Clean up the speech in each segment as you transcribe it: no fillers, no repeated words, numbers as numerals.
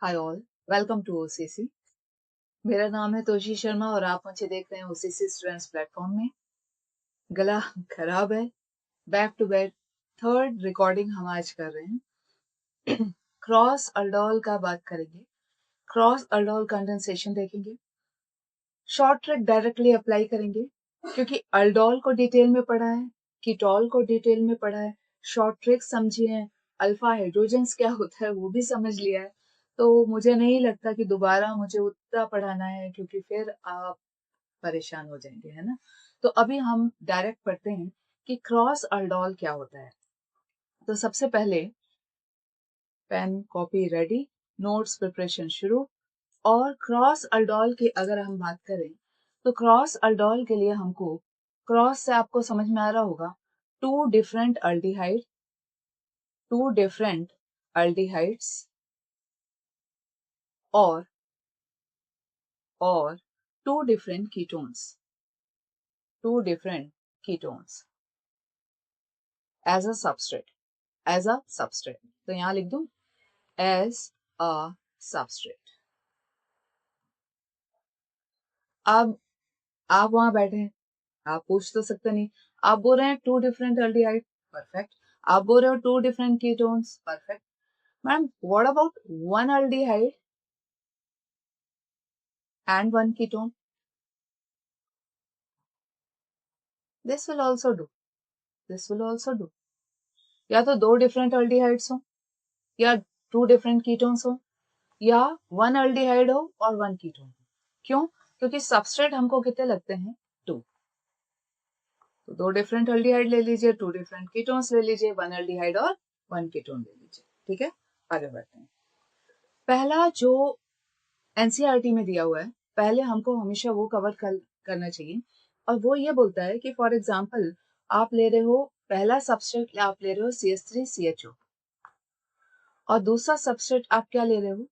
Hi all, welcome to OCC. मेरा नाम है तोशी शर्मा और आप मुझे देख रहे हैं ओसीसी स्टूडेंट्स प्लेटफॉर्म में। गला खराब है, back to back third recording हम आज कर रहे हैं। क्रॉस अल्डोल का बात करेंगे, क्रॉस अल्डोल कंडेंसेशन देखेंगे, शॉर्ट ट्रिक डायरेक्टली अप्लाई करेंगे क्योंकि अल्डोल को डिटेल में पढ़ा है, कीटोल को डिटेल में पढ़ा है, शॉर्ट ट्रिक समझे हैं, अल्फा हाइड्रोजन्स क्या होता है वो भी समझ लिया है। तो मुझे नहीं लगता कि दोबारा मुझे उतना पढ़ाना है क्योंकि फिर आप परेशान हो जाएंगे, है ना। तो अभी हम डायरेक्ट पढ़ते हैं कि क्रॉस अल्डोल क्या होता है। तो सबसे पहले pen copy ready, notes preparation शुरू। और क्रॉस अल्डोल की अगर हम बात करें तो क्रॉस अल्डोल के लिए हमको, क्रॉस से आपको समझ में आ रहा होगा, टू डिफरेंट अल्डिहाइड्स और two different ketones as a substrate. तो यहां लिख दूं एज अ सबस्ट्रेट। अब आप वहां बैठे हैं, आप पूछ तो सकते नहीं। आप बोल रहे हैं टू डिफरेंट अल्डिहाइड, परफेक्ट। आप बोल रहे हो two different ketones, perfect. Ma'am what about one aldehyde and one ketone? This will also do. या तो दो डिफरेंट अल्डिहाइड्स हो, या टू डिफरेंट कीटोन्स हो, या वन अल्डिहाइड हो और वन कीटोन हो। क्यों? क्योंकि सबस्ट्रेट हमको कितने लगते हैं? टू। तो दो डिफरेंट अल्डिहाइड ले लीजिए, टू डिफरेंट कीटोन्स ले लीजिए, वन अल्डिहाइड और वन कीटोन ले लीजिए। ठीक है, आगे बढ़ते हैं। पहला जो एनसीईआरटी में दिया हुआ है, पहले हमको हमेशा वो कवर करना चाहिए। और वो ये बोलता है कि फॉर एग्जाम्पल आप ले रहे हो, पहला सबस्ट्रेट आप ले रहे हो CH3CHO, और दूसरा सबस्ट्रेट आप क्या ले रहे हो?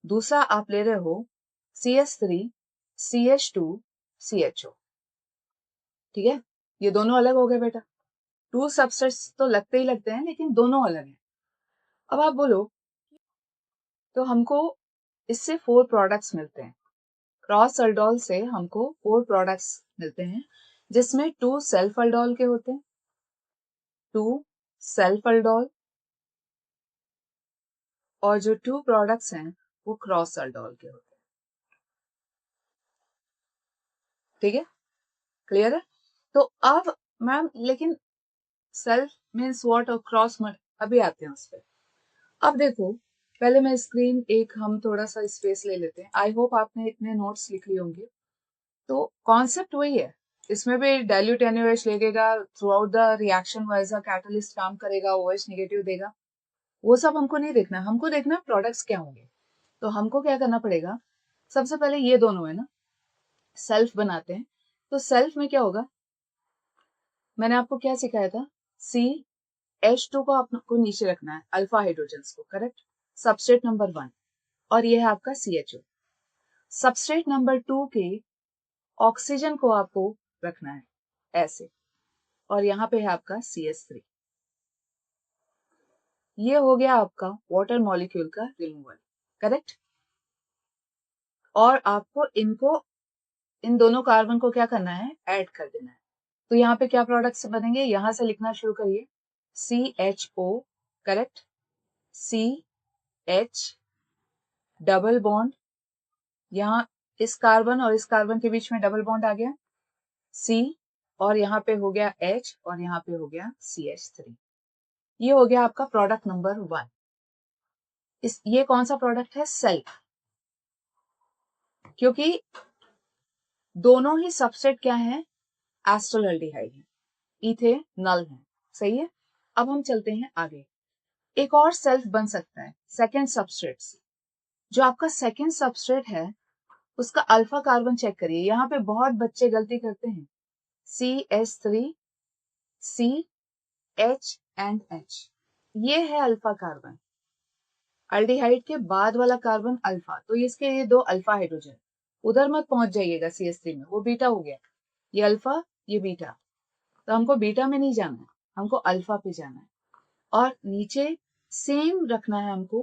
दूसरा आप ले रहे हो CH3CH2CHO। ठीक है, ये दोनों अलग हो गए बेटा। टू सबस्ट्रेट्स तो लगते ही लगते हैं लेकिन दोनों अलग हैं। अब आप बोलो, तो हमको इससे 4 प्रोडक्ट्स मिलते हैं। क्रॉस अल्डोल से हमको 4 प्रोडक्ट्स मिलते हैं, जिसमें 2 सेल्फ अल्डोल के होते हैं, 2 सेल्फ अल्डोल, और जो 2 प्रोडक्ट्स हैं वो क्रॉस अल्डोल के होते हैं। ठीक है, क्लियर है? तो अब मैम लेकिन सेल्फ मीन्स व्हाट और क्रॉस अभी आते हैं उस पर। अब देखो, पहले मैं स्क्रीन एक हम थोड़ा सा स्पेस ले लेते हैं। आई होप आपने इतने नोट्स लिख लिए होंगे। तो कॉन्सेप्ट वही है, इसमें भी डाइल्यूट एनओएच लगेगा, थ्रू आउट द रिएक्शन वो एज अ कैटलिस्ट काम करेगा, OH नेगेटिव देगा। वो सब हमको नहीं देखना, हमको देखना प्रोडक्ट्स क्या होंगे। तो हमको क्या करना पड़ेगा, सबसे पहले ये दोनों है ना, सेल्फ बनाते हैं। तो सेल्फ में क्या होगा, मैंने आपको क्या सिखाया था, CH2 को आपको नीचे रखना है, अल्फा हाइड्रोजन्स को, करेक्ट। सबस्ट्रेट नंबर 1, और ये है आपका CHO। सबस्ट्रेट नंबर 2 के ऑक्सीजन को आपको रखना है ऐसे, और यहाँ पे है आपका CH3। ये हो गया आपका वाटर मॉलिक्यूल का रिमूवल, करेक्ट। और आपको इन दोनों कार्बन को क्या करना है, ऐड कर देना है। तो यहाँ पे क्या प्रोडक्ट्स बनेंगे, यहां से लिखना शुरू करिए, CHO, correct, CH double bond, यहाँ इस कार्बन और इस कार्बन के बीच में डबल बॉन्ड आ गया, C, और यहाँ पे हो गया H, और यहाँ पे हो गया CH3। ये हो गया आपका प्रोडक्ट नंबर 1। ये कौन सा प्रोडक्ट है, सेल्फ, क्योंकि दोनों ही सबसेट क्या है, एस्टरल्डिहाइड है, इथेनॉल है। सही है, अब हम चलते हैं आगे। एक और सेल्फ बन सकता है सेकेंड सबस्ट्रेट से। जो आपका सेकेंड सबस्ट्रेट है उसका अल्फा कार्बन चेक करिए। यहाँ पे बहुत बच्चे गलती करते हैं, CH3, CH एंड H, ये है अल्फा कार्बन, अल्डिहाइड के बाद वाला कार्बन अल्फा, तो इसके ये 2 अल्फा हाइड्रोजन। उधर मत पहुंच जाइएगा CH3 में, वो बीटा हो गया, ये अल्फा ये बीटा। तो हमको बीटा में नहीं जाना है, हमको अल्फा पे जाना है। और नीचे सेम रखना है हमको,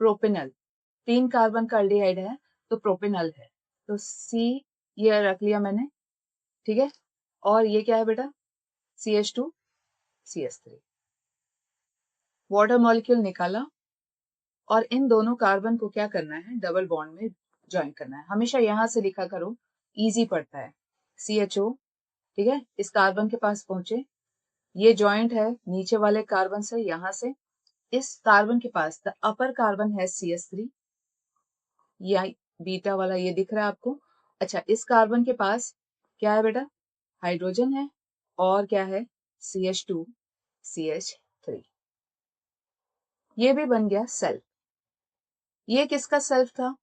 प्रोपेनल, 3 कार्बन का अल्डिहाइड है तो प्रोपेनल है, तो C ये रख लिया मैंने, ठीक है। और ये क्या है बेटा, CH2 CH3। वाटर मॉलिक्यूल निकाला और इन दोनों कार्बन को क्या करना है, डबल बॉन्ड में ज्वाइन करना है। हमेशा यहां से लिखा करो, इजी पड़ता है। CHO, ठीक है, इस कार्बन के पास पहुंचे, ये जॉइंट है नीचे वाले कार्बन से, यहां से इस कार्बन के पास द अपर कार्बन है CH3, या बीटा वाला ये दिख रहा है आपको। अच्छा, इस कार्बन के पास क्या है बेटा, हाइड्रोजन है, और क्या है, CH2 CH3। ये भी बन गया सेल्फ। ये किसका सेल्फ था,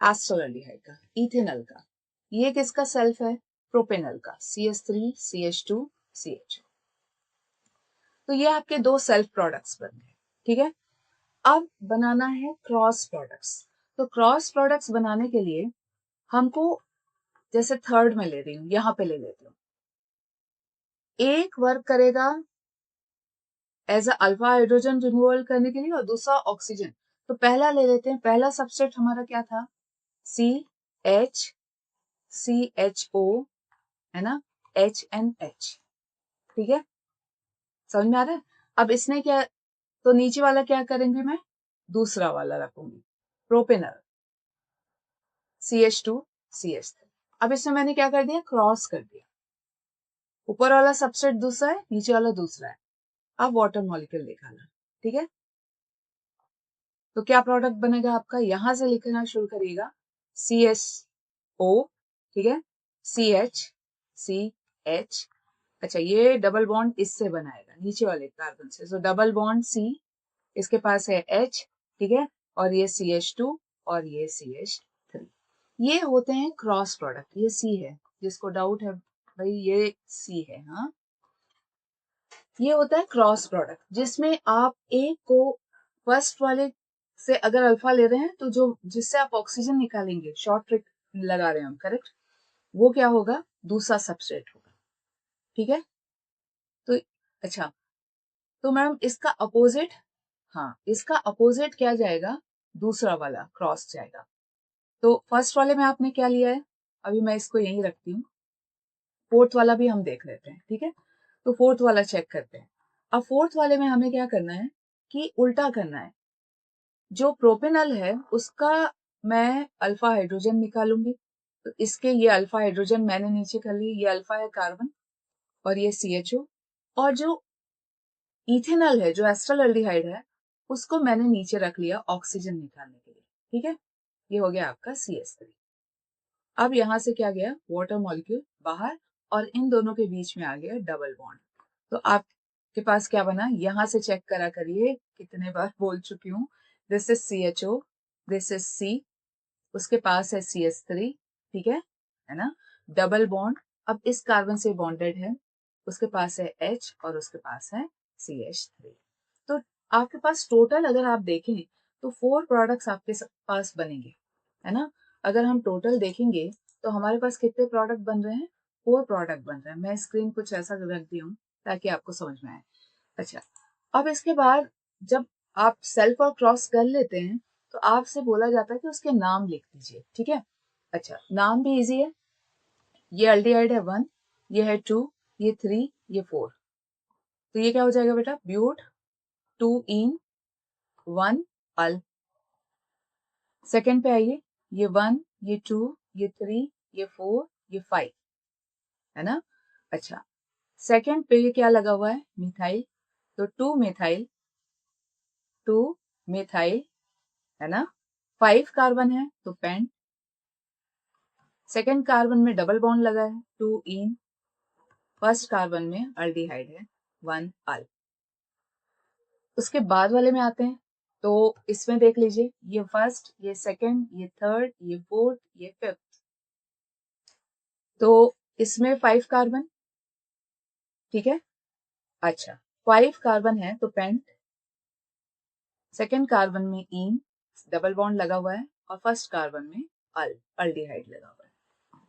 एस्टरल्डिहाइड का, इथेनॉल का। ये किसका सेल्फ है, प्रोपेनॉल का, CH3 CH2 CH। तो ये आपके दो सेल्फ प्रोडक्ट्स बन गए, ठीक है। अब बनाना है क्रॉस प्रोडक्ट्स। तो क्रॉस प्रोडक्ट्स बनाने के लिए हमको, जैसे थर्ड में ले रही हूं, यहां पे ले लेती हूँ, एक वर्क करेगा as a alpha hydrogen removal करने के लिए और दूसरा ऑक्सीजन। तो पहला ले लेते हैं, पहला सबस्ट्रेट हमारा क्या था, CHCHO, है ना, HNH, ठीक है, समझ में आ रहा है। अब इसने क्या, तो नीचे वाला क्या करेंगे, मैं दूसरा वाला रखूंगी, प्रोपेनल, CH2 CH3। अब इसमें मैंने क्या कर दिया, क्रॉस कर दिया, ऊपर वाला सबस्ट्रेट दूसरा है, नीचे वाला दूसरा है। अब वाटर मॉलिक्यूल निकाला, ठीक है। तो क्या प्रोडक्ट बनेगा आपका, यहां से लिखना शुरू करिएगा, CHO, ठीक है, CH CH। अच्छा, ये डबल बॉन्ड इससे बनाएगा नीचे वाले कार्बन से, तो डबल बॉन्ड C, इसके पास है H, ठीक है, और ये CH2 और ये CH3। ये होते हैं क्रॉस प्रोडक्ट। ये C है, जिसको डाउट है भाई ये C है, हाँ, ये होता है क्रॉस प्रोडक्ट, जिसमें आप एक को फर्स्ट वाले से अगर अल्फा ले रहे हैं तो जो जिससे आप ऑक्सीजन निकालेंगे, शॉर्ट ट्रिक लगा रहे हैं हम, करेक्ट, वो क्या होगा, दूसरा सबस्ट्रेट होगा, ठीक है। तो अच्छा, तो मैम इसका अपोजिट, हाँ, इसका अपोजिट क्या जाएगा, दूसरा वाला क्रॉस जाएगा। तो फर्स्ट वाले में आपने क्या लिया है, अभी मैं इसको यहीं रखती हूँ, फोर्थ वाला भी हम देख लेते हैं, ठीक है। तो फोर्थ वाला चेक करते हैं। अब फोर्थ वाले में हमें क्या करना है कि उल्टा करना है, जो प्रोपेनल है उसका मैं अल्फा हाइड्रोजन निकालूंगी, तो इसके ये अल्फा हाइड्रोजन मैंने नीचे कर ली, ये अल्फा है कार्बन, और ये CHO, और जो इथेनॉल है, जो एस्टरल्डिहाइड है, उसको मैंने नीचे रख लिया ऑक्सीजन निकालने के लिए, ठीक है। ये हो गया आपका CH3। अब यहां से क्या गया, वाटर मॉलिक्यूल बाहर, और इन दोनों के बीच में आ गया डबल बॉन्ड। तो आपके पास क्या बना, यहां से चेक करा करिए, कितने बार बोल चुकी हूँ, this is CHO, this is C, उसके पास है CH3, ठीक है ना, डबल बॉन्ड। अब इस कार्बन से बॉन्डेड है, उसके पास है H और उसके पास है CH3। तो आपके पास टोटल अगर आप देखें तो 4 प्रोडक्ट्स आपके पास बनेंगे, है ना। अगर हम टोटल देखेंगे तो हमारे पास कितने प्रोडक्ट बन रहे हैं, 4 प्रोडक्ट बन रहे हैं। मैं स्क्रीन कुछ ऐसा रख दी हूँ ताकि आपको समझ में आए। अच्छा, अब इसके बाद जब आप सेल्फ और क्रॉस कर लेते हैं तो आपसे बोला जाता है कि उसके नाम लिख दीजिए, ठीक है। अच्छा, नाम भी इजी है, ये अल्डिहाइड है 1, ये है 2, ये 3, ये 4। तो ये क्या हो जाएगा बेटा, ब्यूट 2 इन 1 अल। सेकेंड पे आइए, ये 1, ये 2, ये 3, ये 4, ये 5, है ना। अच्छा, सेकेंड पे ये क्या लगा हुआ है, मिथाइल, तो 2 मिथाइल, 2 मिथाइल, है ना। 5 कार्बन है तो पेंट, सेकेंड कार्बन में डबल बॉन्ड लगा है 2 इन, फर्स्ट कार्बन में अल्डिहाइड है 1 अल। उसके बाद वाले में आते हैं, तो इसमें देख लीजिए, ये फर्स्ट, ये सेकंड, ये थर्ड, ये फोर्थ, ये फिफ्थ। तो इसमें 5 कार्बन, ठीक है। अच्छा, 5 कार्बन है तो पेंट, सेकेंड कार्बन में इन, डबल बॉन्ड लगा हुआ है, और फर्स्ट कार्बन में अल, अल्डिहाइड लगा हुआ है।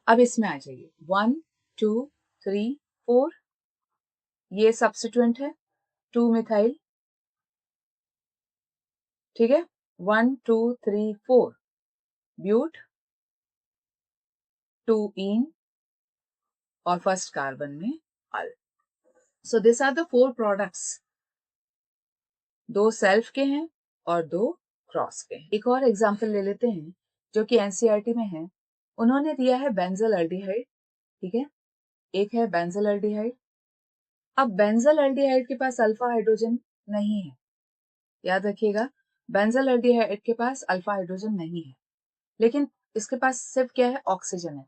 अब इसमें आ जाइए, 1 2 3 4, ये सब्स्टिट्यूएंट है 2 मिथाइल, ठीक है। 1 2 3 4 ब्यूट 2 इन और फर्स्ट कार्बन में अल। So this are the 4 products, 2 self के हैं और 2 क्रॉस के हैं। एक और एग्जांपल ले लेते हैं जो कि एनसीईआरटी में है। उन्होंने दिया है बेंजल एल्डिहाइड, ठीक है, एक है बेंजल एल्डिहाइड। अब बेंजल एल्डिहाइड के पास अल्फा हाइड्रोजन नहीं है, याद रखिएगा, बेंजल एल्डिहाइड के पास अल्फा हाइड्रोजन नहीं है, लेकिन इसके पास सिर्फ क्या है, ऑक्सीजन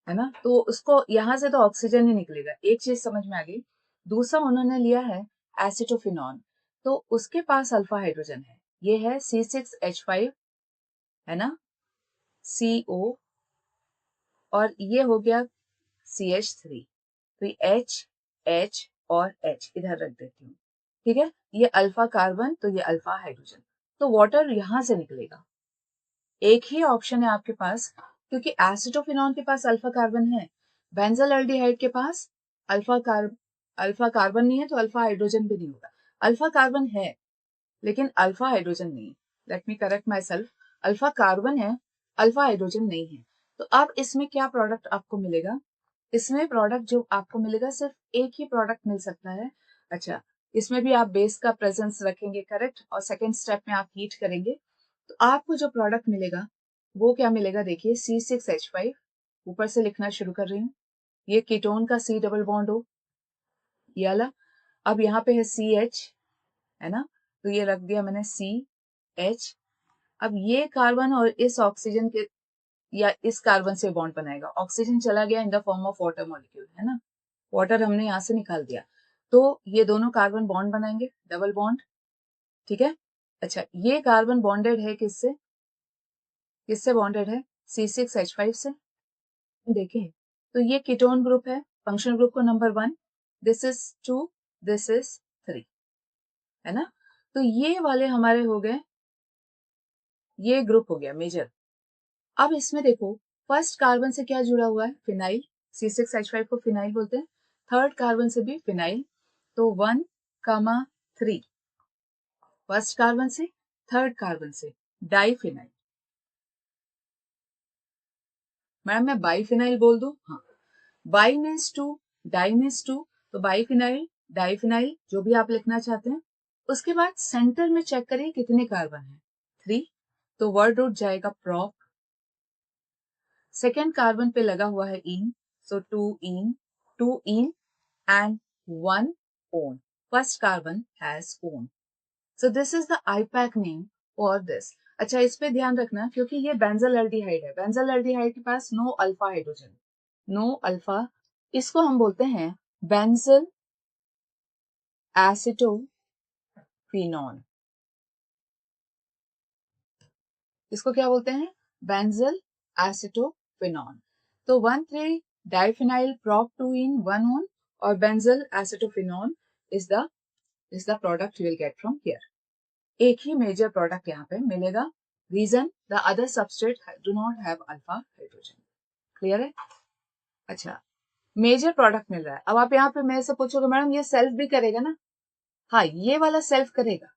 है ना, तो उसको यहां से तो ऑक्सीजन ही निकलेगा। एक चीज समझ में आ गई। दूसरा उन्होंने लिया है एसिटोफिनॉन, तो उसके पास अल्फा हाइड्रोजन है, ये है C6H5, है ना, CO, और ये हो गया CH3, तो H H और H इधर रख देती हूँ, ठीक है, ये अल्फा कार्बन, तो ये अल्फा हाइड्रोजन, तो वाटर यहां से निकलेगा। एक ही ऑप्शन है आपके पास, क्योंकि एसिटोफिनॉन के पास अल्फा कार्बन है, बेंजल एल्डिहाइड के पास अल्फा कार्बन नहीं है, तो अल्फा हाइड्रोजन भी नहीं होगा। अल्फा कार्बन है लेकिन अल्फा हाइड्रोजन नहीं है। Let me correct my self, alpha carbon है, अल्फा हाइड्रोजन नहीं है। तो अब इसमें क्या प्रोडक्ट आपको मिलेगा, इसमें प्रोडक्ट जो आपको मिलेगा सिर्फ एक ही प्रोडक्ट मिल सकता है। अच्छा, इसमें भी आप बेस का प्रेजेंस रखेंगे, करेक्ट, और सेकेंड स्टेप में आप हीट करेंगे, तो आपको जो प्रोडक्ट मिलेगा वो क्या मिलेगा, देखिए C6H5, ऊपर से लिखना शुरू कर रही हूँ, ये कीटोन का C डबल बॉन्ड हो, ये वाला। अब यहाँ पे है CH, है ना, तो ये रख दिया मैंने CH। अब ये कार्बन और इस ऑक्सीजन के या इस कार्बन से बॉन्ड बनाएगा, ऑक्सीजन चला गया in the form of water molecule, है ना, वाटर हमने यहाँ से निकाल दिया, तो ये दोनों कार्बन बॉन्ड बनाएंगे, डबल बॉन्ड, ठीक है। अच्छा, ये कार्बन बॉन्डेड है किससे, किससे बॉन्डेड है, C6H5 से, देखें, तो ये कीटोन ग्रुप है, फंक्शनल ग्रुप को number 1, this is 2, this is 3, है ना, तो ये वाले हमारे हो गए, ये ग्रुप हो गया मेजर। अब इसमें देखो, फर्स्ट कार्बन से क्या जुड़ा हुआ है, फिनाइल, C6H5 को फिनाइल बोलते हैं, थर्ड कार्बन से भी फिनाइल, तो 1,3 फर्स्ट कार्बन से, थर्ड कार्बन से डाइफिनाइल। मैडम मैं बाइफिनाइल बोल दूं, हाँ, बाई मीन्स 2, डाई मीन्स 2, तो बाइफिनाइल, डाइफिनाइल, जो भी आप लिखना चाहते हैं। उसके बाद सेंटर में चेक करिए कितने कार्बन है, 3, तो वर्ड रूट जाएगा प्रॉप। सेकेंड कार्बन पे लगा हुआ है इन, सो 2 इन and 1 on. First carbon has on. So this is the IPAC name for this. अच्छा, इस पे ध्यान रखना क्योंकि ये बेंजल एल्डिहाइड है, बेंजल एल्डिहाइड के पास no alpha hydrogen, no alpha, इसको हम बोलते हैं बेंजल एसिटोफिनॉन, इसको क्या बोलते हैं, बेंजल एसिटोफिनॉन। तो 1,3 डाइफिनाइल प्रॉप 2 इन 1 on, और benzyl acetophenone is the product you will get from here. एक ही मेजर प्रोडक्ट यहाँ पे मिलेगा, reason the other substrate do not have alpha hydrogen, clear है। अच्छा, मेजर प्रोडक्ट मिल रहा है। अब आप यहाँ पे मेरे से पूछोगे मैडम ये सेल्फ भी करेगा ना, हाँ, ये वाला सेल्फ करेगा,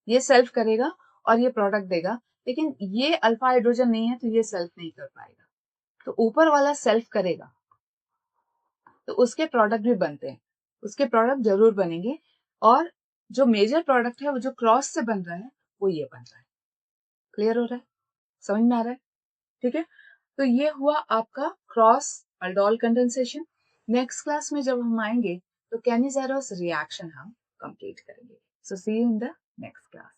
ये सेल्फ करेगा और ये प्रोडक्ट देगा, लेकिन ये अल्फा हाइड्रोजन नहीं है तो ये सेल्फ नहीं कर पाएगा, तो ऊपर वाला सेल्फ करेगा, तो उसके प्रोडक्ट भी बनते हैं, उसके प्रोडक्ट जरूर बनेंगे, और जो मेजर प्रोडक्ट है वो जो क्रॉस से बन रहा है वो ये बन रहा है, क्लियर हो रहा है, समझ में आ रहा है, ठीक है। तो ये हुआ आपका cross aldol condensation. Next class में जब हम आएंगे तो कैनिज़ेरोस रिएक्शन हम कंप्लीट करेंगे। So see you in the next class.